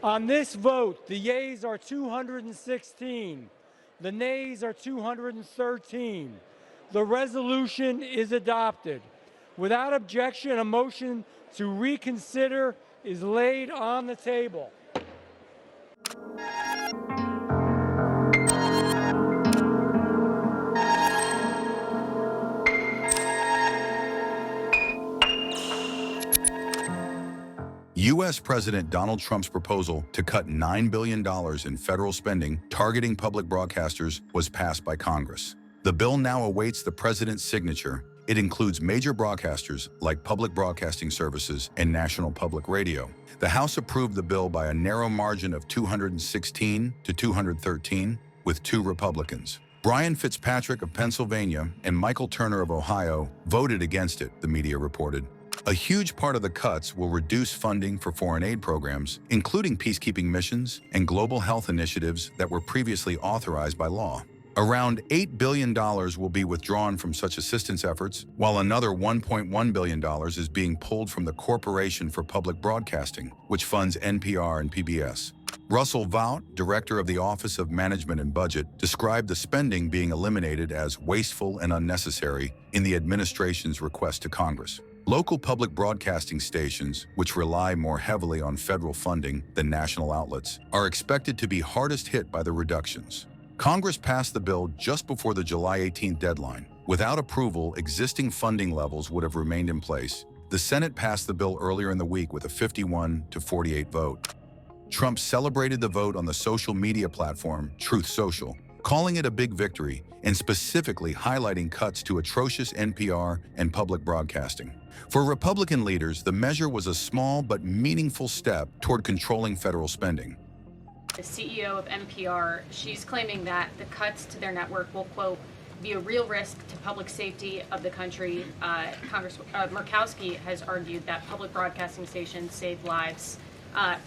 On this vote, the yeas are 216. The nays are 213. The resolution is adopted. Without objection, a motion to reconsider is laid on the table. U.S. President Donald Trump's proposal to cut $9 billion in federal spending targeting public broadcasters was passed by Congress. The bill now awaits the president's signature. It includes major broadcasters like public broadcasting services and National Public Radio. The House approved the bill by a narrow margin of 216 to 213, with 2 Republicans. Brian Fitzpatrick of Pennsylvania and Michael Turner of Ohio voted against it, the media reported. A huge part of the cuts will reduce funding for foreign aid programs, including peacekeeping missions and global health initiatives that were previously authorized by law. Around $8 billion will be withdrawn from such assistance efforts, while another $1.1 billion is being pulled from the Corporation for Public Broadcasting, which funds NPR and PBS. Russell Vought, director of the Office of Management and Budget, described the spending being eliminated as wasteful and unnecessary in the administration's request to Congress. Local public broadcasting stations, which rely more heavily on federal funding than national outlets, are expected to be hardest hit by the reductions. Congress passed the bill just before the July 18th deadline. Without approval, existing funding levels would have remained in place. The Senate passed the bill earlier in the week with a 51-48 vote. Trump celebrated the vote on the social media platform Truth Social, calling it a big victory and specifically highlighting cuts to atrocious NPR and public broadcasting. For Republican leaders, the measure was a small but meaningful step toward controlling federal spending. The CEO of NPR, she's claiming that the cuts to their network will, quote, be a real risk to public safety of the country. Murkowski has argued that public broadcasting stations save lives.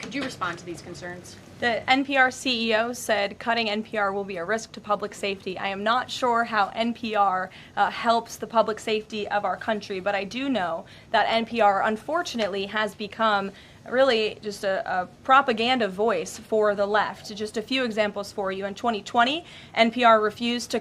Could you respond to these concerns? The NPR CEO said cutting NPR will be a risk to public safety. I am not sure how NPR helps the public safety of our country, but I do know that NPR, unfortunately, has become really just a propaganda voice for the left. Just a few examples for you. In 2020, NPR refused to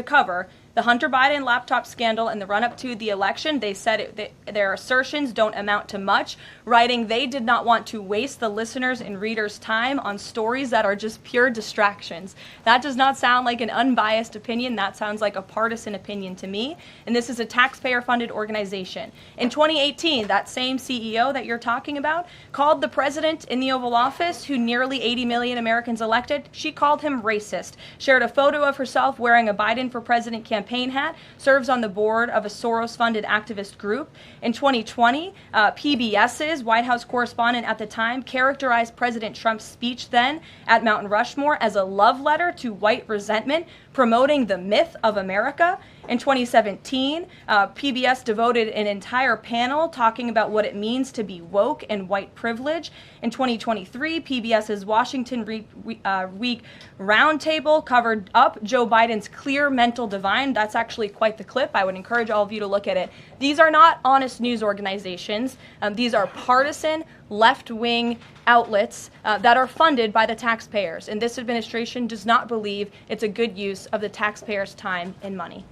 cover the Hunter Biden laptop scandal in the run-up to the election. They said their assertions don't amount to much, writing they did not want to waste the listeners' and readers' time on stories that are just pure distractions. That does not sound like an unbiased opinion. That sounds like a partisan opinion to me. And this is a taxpayer-funded organization. In 2018, that same CEO that you're talking about called the president in the Oval Office, who nearly 80 million Americans elected, she called him racist, shared a photo of herself wearing a Biden for President campaign hat, serves on the board of a Soros-funded activist group. In 2020, PBS's White House correspondent at the time characterized President Trump's speech then at Mount Rushmore as a love letter to white resentment, promoting the myth of America. In 2017, PBS devoted an entire panel talking about what it means to be woke and white privilege. In 2023, PBS's Washington Week Roundtable covered up Joe Biden's clear mental divide. That's actually quite the clip. I would encourage all of you to look at it. These are not honest news organizations. These are partisan, left-wing outlets that are funded by the taxpayers. And this administration does not believe it's a good use of the taxpayers' time and money.